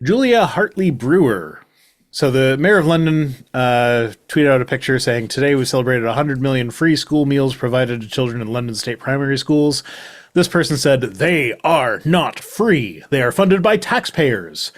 Julia Hartley Brewer. So the mayor of London tweeted out a picture saying, today we celebrated 100 million free school meals provided to children in London state primary schools. This person said, they are not free. They are funded by taxpayers.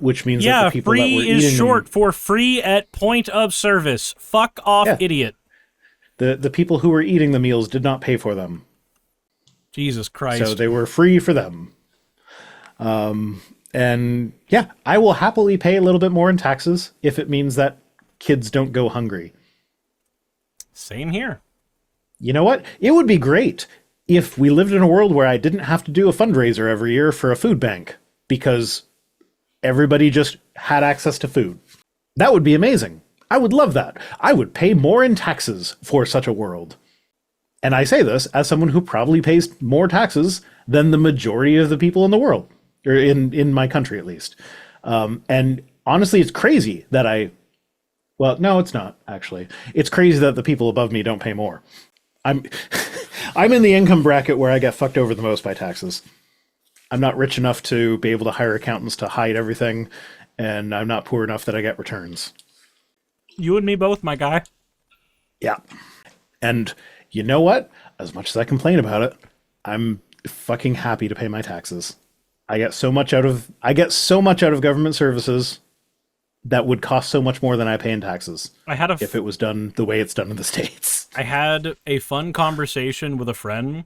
Which means that the people that were eating free is short for free at point of service. Fuck off, idiot. The people who were eating the meals did not pay for them. Jesus Christ. So they were free for them. And yeah, I will happily pay a little bit more in taxes if it means that kids don't go hungry. Same here. You know what? It would be great if we lived in a world where I didn't have to do a fundraiser every year for a food bank because everybody just had access to food. That would be amazing. I would love that. I would pay more in taxes for such a world. And I say this as someone who probably pays more taxes than the majority of the people in the world, or in my country at least. And honestly, it's crazy that well, no, it's not actually. It's crazy that the people above me don't pay more. I'm in the income bracket where I get fucked over the most by taxes. I'm not rich enough to be able to hire accountants to hide everything, and I'm not poor enough that I get returns. You and me both, my guy. Yeah. And you know what? As much as I complain about it, I'm fucking happy to pay my taxes. I get so much out of government services that would cost so much more than I pay in taxes. If it was done the way it's done in the States. I had a fun conversation with a friend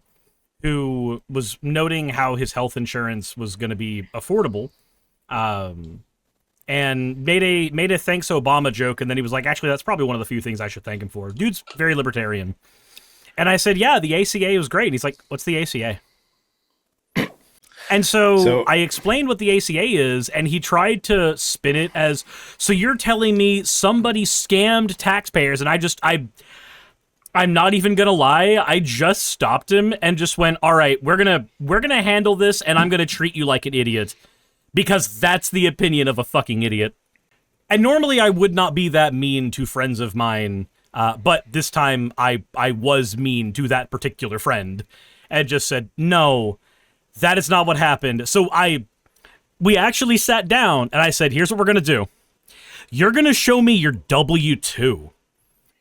who was noting how his health insurance was going to be affordable, and made a thanks Obama joke, and then he was like, actually, that's probably one of the few things I should thank him for. Dude's very libertarian. And I said, yeah, the ACA was great. And he's like, what's the ACA? And so I explained what the ACA is, and he tried to spin it as, so you're telling me somebody scammed taxpayers, and I'm not even gonna lie, I just stopped him and just went, all right, we're gonna handle this, and I'm gonna treat you like an idiot. Because that's the opinion of a fucking idiot. And normally I would not be that mean to friends of mine, but this time I was mean to that particular friend and just said, no, that is not what happened. So we actually sat down and I said, here's what we're going to do. You're going to show me your W-2.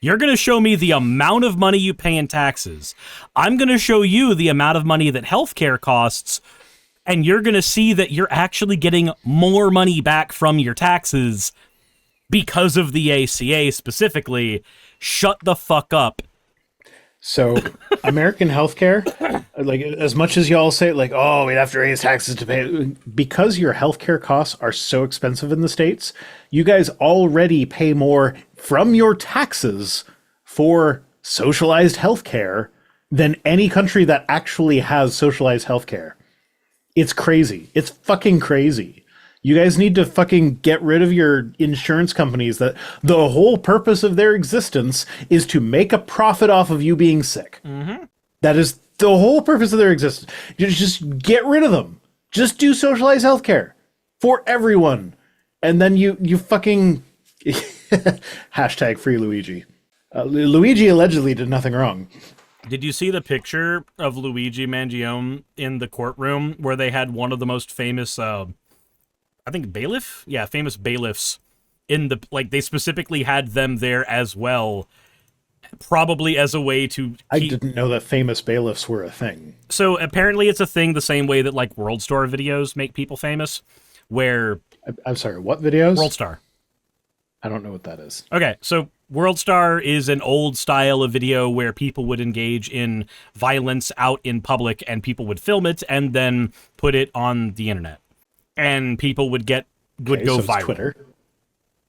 You're going to show me the amount of money you pay in taxes. I'm going to show you the amount of money that healthcare costs. And you're going to see that you're actually getting more money back from your taxes because of the ACA specifically. Shut the fuck up. So, American healthcare, like, as much as y'all say, like, oh, we'd have to raise taxes to pay, because your healthcare costs are so expensive in the States, you guys already pay more from your taxes for socialized healthcare than any country that actually has socialized healthcare. It's crazy. It's fucking crazy. You guys need to fucking get rid of your insurance companies that the whole purpose of their existence is to make a profit off of you being sick. Mm-hmm. That is the whole purpose of their existence. You just get rid of them. Just do socialized healthcare for everyone. And then you fucking hashtag free Luigi. Luigi allegedly did nothing wrong. Did you see the picture of Luigi Mangione in the courtroom where they had one of the most famous, I think bailiff? Yeah, famous bailiffs in the, like, they specifically had them there as well, probably as a way to I didn't know that famous bailiffs were a thing. So apparently it's a thing the same way that, like, World Star videos make people famous, where... I'm sorry, what videos? World Star. I don't know what that is. Okay, so World Star is an old style of video where people would engage in violence out in public and people would film it and then put it on the internet. And people would go viral. Twitter.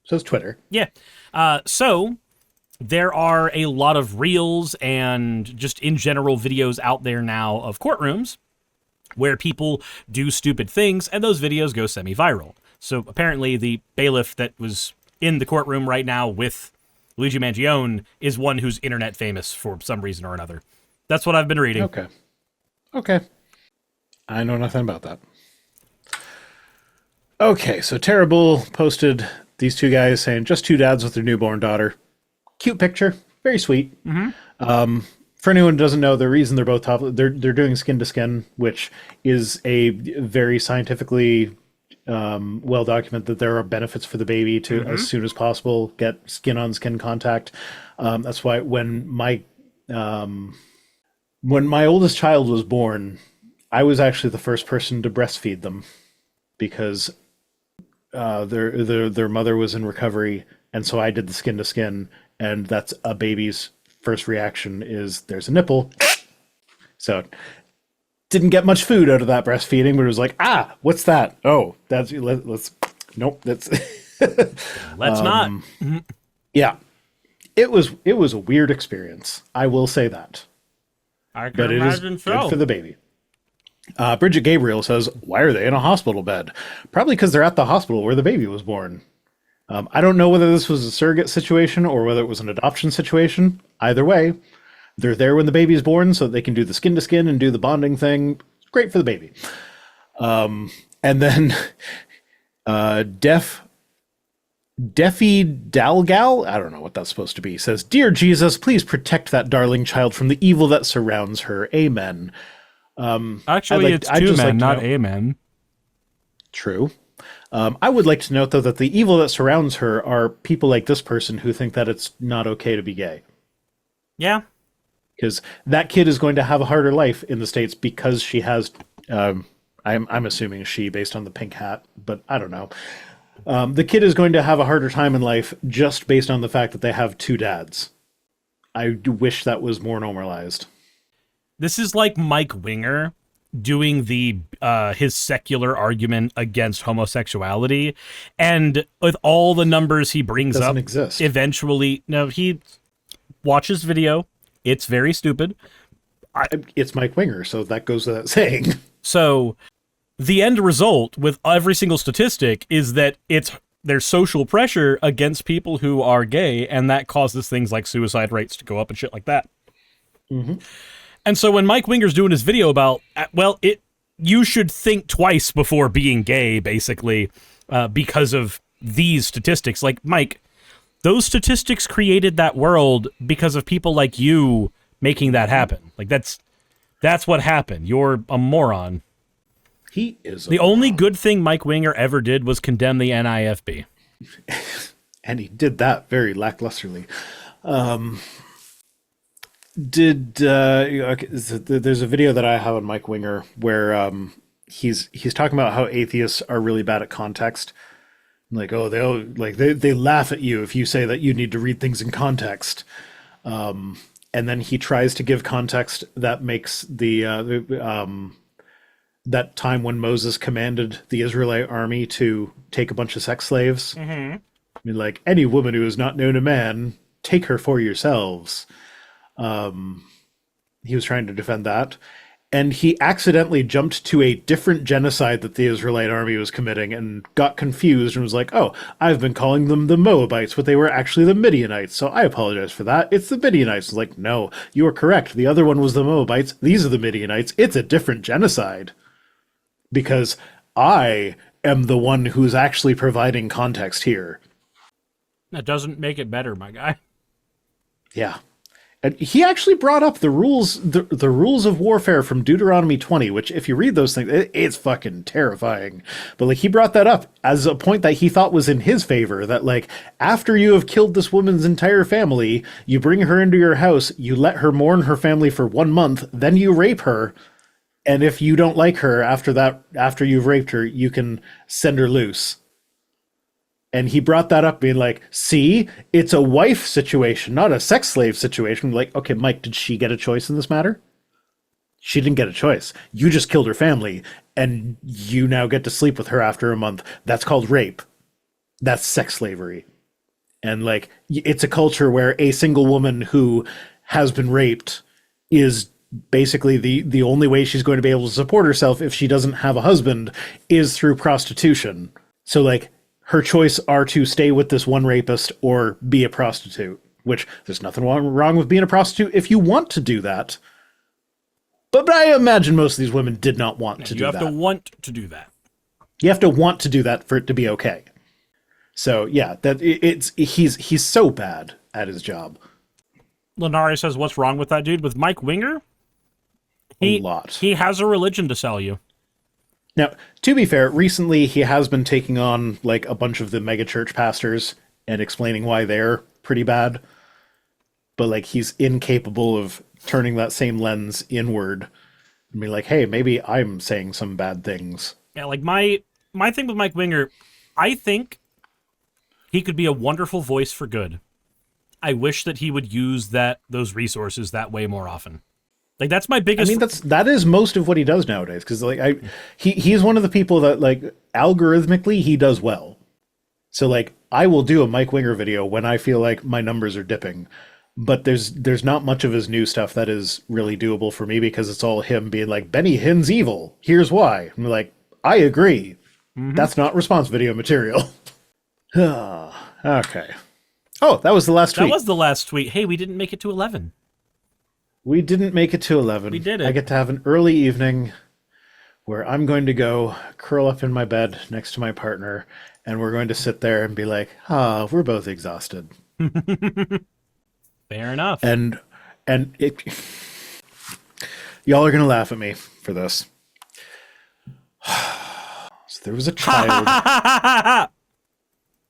So it's Twitter. Yeah. So there are a lot of reels and just in general videos out there now of courtrooms where people do stupid things and those videos go semi-viral. So apparently the bailiff that was in the courtroom right now with Luigi Mangione is one who's internet famous for some reason or another. That's what I've been reading. Okay. I know nothing about that. Okay, so Terrible posted these two guys saying, just two dads with their newborn daughter. Cute picture. Very sweet. Mm-hmm. For anyone who doesn't know, the reason they're both they're doing skin to skin, which is a very scientifically well documented that there are benefits for the baby to as soon as possible get skin on skin contact. That's why when my oldest child was born, I was actually the first person to breastfeed them because their mother was in recovery, and so I did the skin to skin, and that's a baby's first reaction is there's a nipple. So didn't get much food out of that breastfeeding, but it was like, what's that? Oh, let's nope, that's Let's not. yeah. It was a weird experience. I will say that. I can But it is imagine good for the baby. Bridget Gabriel says, why are they in a hospital bed? Probably because they're at the hospital where the baby was born. I don't know whether this was a surrogate situation or whether it was an adoption situation. Either way, they're there when the baby is born so that they can do the skin to skin and do the bonding thing. Great for the baby. And then Defi Dalgal, I don't know what that's supposed to be, says, Dear Jesus, please protect that darling child from the evil that surrounds her. Amen. Actually, it's two men, not amen. True. I would like to note, though, that the evil that surrounds her are people like this person who think that it's not okay to be gay. Yeah. Because that kid is going to have a harder life in the States because she has, I'm assuming she based on the pink hat, but I don't know. The kid is going to have a harder time in life just based on the fact that they have two dads. I do wish that was more normalized. This is like Mike Winger doing the his secular argument against homosexuality, and with all the numbers he brings Doesn't up, exist. eventually, no, he watches video. It's very stupid. It's Mike Winger, so that goes without saying. So the end result with every single statistic is that there's social pressure against people who are gay, and that causes things like suicide rates to go up and shit like that. Mm-hmm. And so when Mike Winger's doing his video about, you should think twice before being gay, basically, because of these statistics. Like, Mike, those statistics created that world because of people like you making that happen. Like, that's what happened. You're a moron. He is the only good thing Mike Winger ever did was condemn the NIFB. And he did that very lacklusterly. There's a video that I have on Mike Winger where he's talking about how atheists are really bad at context. Like, they laugh at you if you say that you need to read things in context. And then he tries to give context that makes that time when Moses commanded the Israelite army to take a bunch of sex slaves. Mm-hmm. I mean, like, any woman who is not known a man, take her for yourselves. He was trying to defend that, and he accidentally jumped to a different genocide that the Israelite army was committing and got confused and was like, oh, I've been calling them the Moabites, but they were actually the Midianites, so I apologize for that. It's the Midianites. It's like, no, you are correct. The other one was the Moabites. These are the Midianites. It's a different genocide. Because I am the one who's actually providing context here. That doesn't make it better, my guy. Yeah. And he actually brought up the rules of warfare from Deuteronomy 20, which if you read those things, it's fucking terrifying. But like, he brought that up as a point that he thought was in his favor, that like, after you have killed this woman's entire family, you bring her into your house, you let her mourn her family for 1 month, then you rape her. And if you don't like her after you've raped her, you can send her loose. And he brought that up being like, see, it's a wife situation, not a sex slave situation. Like, okay, Mike, did she get a choice in this matter? She didn't get a choice. You just killed her family, and you now get to sleep with her after a month. That's called rape. That's sex slavery. And like, it's a culture where a single woman who has been raped is basically the only way she's going to be able to support herself if she doesn't have a husband is through prostitution. So like, her choice are to stay with this one rapist or be a prostitute, which there's nothing wrong with being a prostitute if you want to do that. But I imagine most of these women did not want to do that. You have to want to do that. You have to want to do that for it to be okay. So yeah, he's so bad at his job. Lenari says, what's wrong with that dude? With Mike Winger? A lot. He has a religion to sell you. Now, to be fair, recently he has been taking on like a bunch of the mega church pastors and explaining why they're pretty bad. But like he's incapable of turning that same lens inward and be like, hey, maybe I'm saying some bad things. Yeah, like my thing with Mike Winger, I think he could be a wonderful voice for good. I wish that he would use those resources that way more often. Like that's my biggest. I mean, that is most of what he does nowadays. Because like he's one of the people that like algorithmically he does well. So like I will do a Mike Winger video when I feel like my numbers are dipping, but there's not much of his new stuff that is really doable for me because it's all him being like Benny Hinn's evil. Here's why. I'm like, I agree. Mm-hmm. That's not response video material. Okay. Oh, that was the last tweet. That was the last tweet. Hey, we didn't make it to 11. We didn't make it to 11. We did it. I get to have an early evening where I'm going to go curl up in my bed next to my partner, and we're going to sit there and be like, we're both exhausted. Fair enough. And it, y'all are going to laugh at me for this. So there was a child.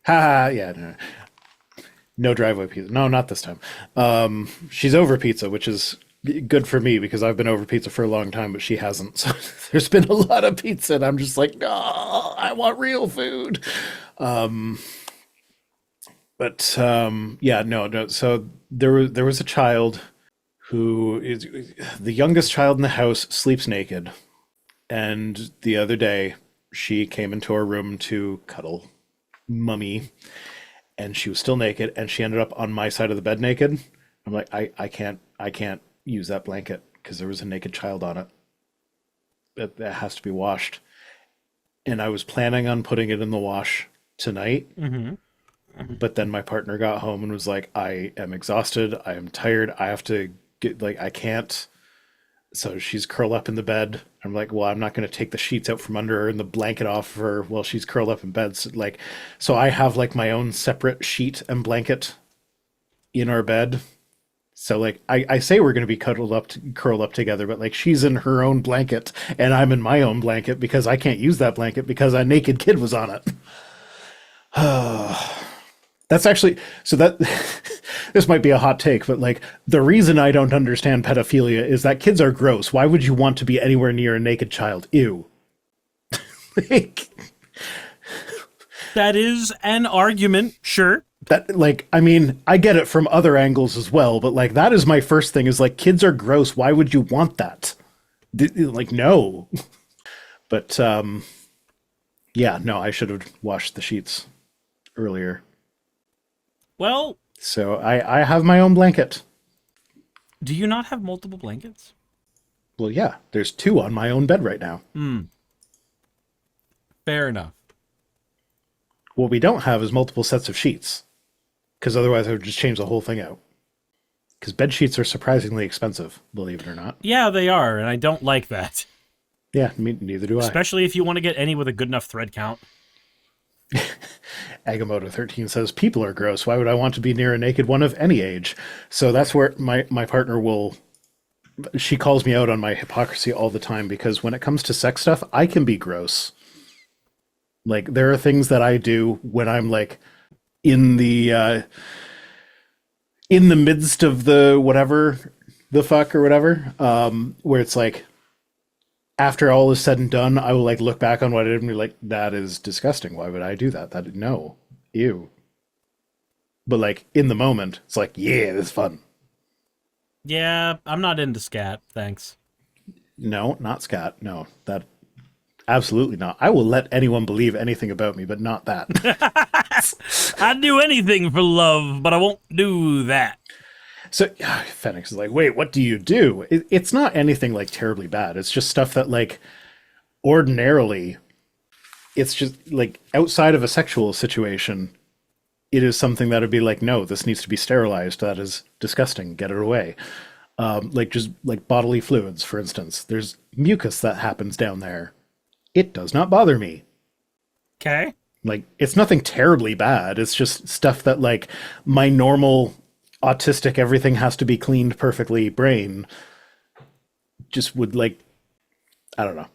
Yeah, no driveway pizza. No, not this time. She's over pizza, which is good for me because I've been over pizza for a long time, but she hasn't. So there's been a lot of pizza, and I'm just like, no, I want real food. Yeah, no. So there was a child who is the youngest child in the house, sleeps naked, and the other day she came into our room to cuddle Mummy, and she was still naked, and she ended up on my side of the bed naked. I'm like, I can't use that blanket because there was a naked child on it. That has to be washed. And I was planning on putting it in the wash tonight. Mm-hmm. But then my partner got home and was like, I am exhausted. I am tired. I have to get, like, I can't. So she's curled up in the bed. I'm like, well, I'm not going to take the sheets out from under her and the blanket off of her while she's curled up in bed. So I have like my own separate sheet and blanket in our bed. So like I say we're going to be curled up together, but like she's in her own blanket and I'm in my own blanket because I can't use that blanket because a naked kid was on it. That's actually, so that this might be a hot take, but like the reason I don't understand pedophilia is that kids are gross. Why would you want to be anywhere near a naked child? Ew. Like, that is an argument, sure. That, like, I mean, I get it from other angles as well, but like that is my first thing is like kids are gross. Why would you want that? Like, no. But yeah, no, I should have washed the sheets earlier. Well, so I have my own blanket. Do you not have multiple blankets? Well, yeah, there's 2 on my own bed right now. Fair enough. What we don't have is multiple sets of sheets, because otherwise I would just change the whole thing out. Because bed sheets are surprisingly expensive, believe it or not. Yeah, they are, and I don't like that. Yeah, neither do I. Especially if you want to get any with a good enough thread count. Agamotto 13 says, people are gross. Why would I want to be near a naked one of any age? So that's where my partner will... She calls me out on my hypocrisy all the time, because when it comes to sex stuff, I can be gross. Like, there are things that I do when I'm, like, in the midst of the whatever, the fuck or whatever, where it's like, after all is said and done, I will like look back on what I did and be like, that is disgusting. Why would I do that? No. Ew. But like in the moment, it's like, yeah, this is fun. Yeah, I'm not into scat, thanks. No, not scat. No, that absolutely not. I will let anyone believe anything about me, but not that. I'd do anything for love, but I won't do that. So Fenix is like, wait, what do you do? It's not anything like terribly bad. It's just stuff that like ordinarily it's just like outside of a sexual situation, it is something that would be like, no, this needs to be sterilized. That is disgusting. Get it away. Like just like bodily fluids, for instance. There's mucus that happens down there. It does not bother me. Okay. Like, it's nothing terribly bad. It's just stuff that like my normal autistic, everything has to be cleaned perfectly brain just would like, I don't know.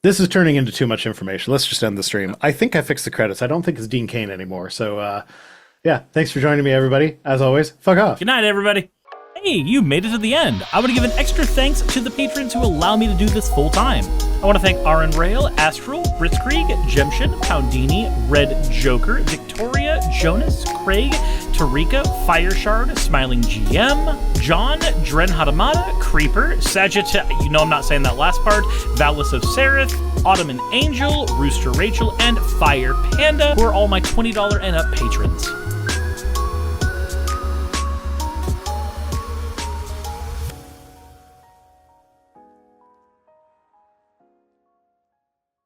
This is turning into too much information. Let's just end the stream. I think I fixed the credits. I don't think it's Dean Cain anymore. So, yeah, thanks for joining me, everybody. As always, fuck off. Good night, everybody. Hey, you made it to the end. I want to give an extra thanks to the patrons who allow me to do this full time. I want to thank Aaron Rail, Astral, Britzkrieg, Jemshin, Poundini, Red Joker, Victoria, Jonas, Craig, Tarika, Fireshard, Smiling GM, John, Dren Hadamada, Creeper, Sagitta, you know I'm not saying that last part, Valis of Sereth, Ottoman Angel, Rooster Rachel, and Fire Panda, who are all my $20 and up patrons.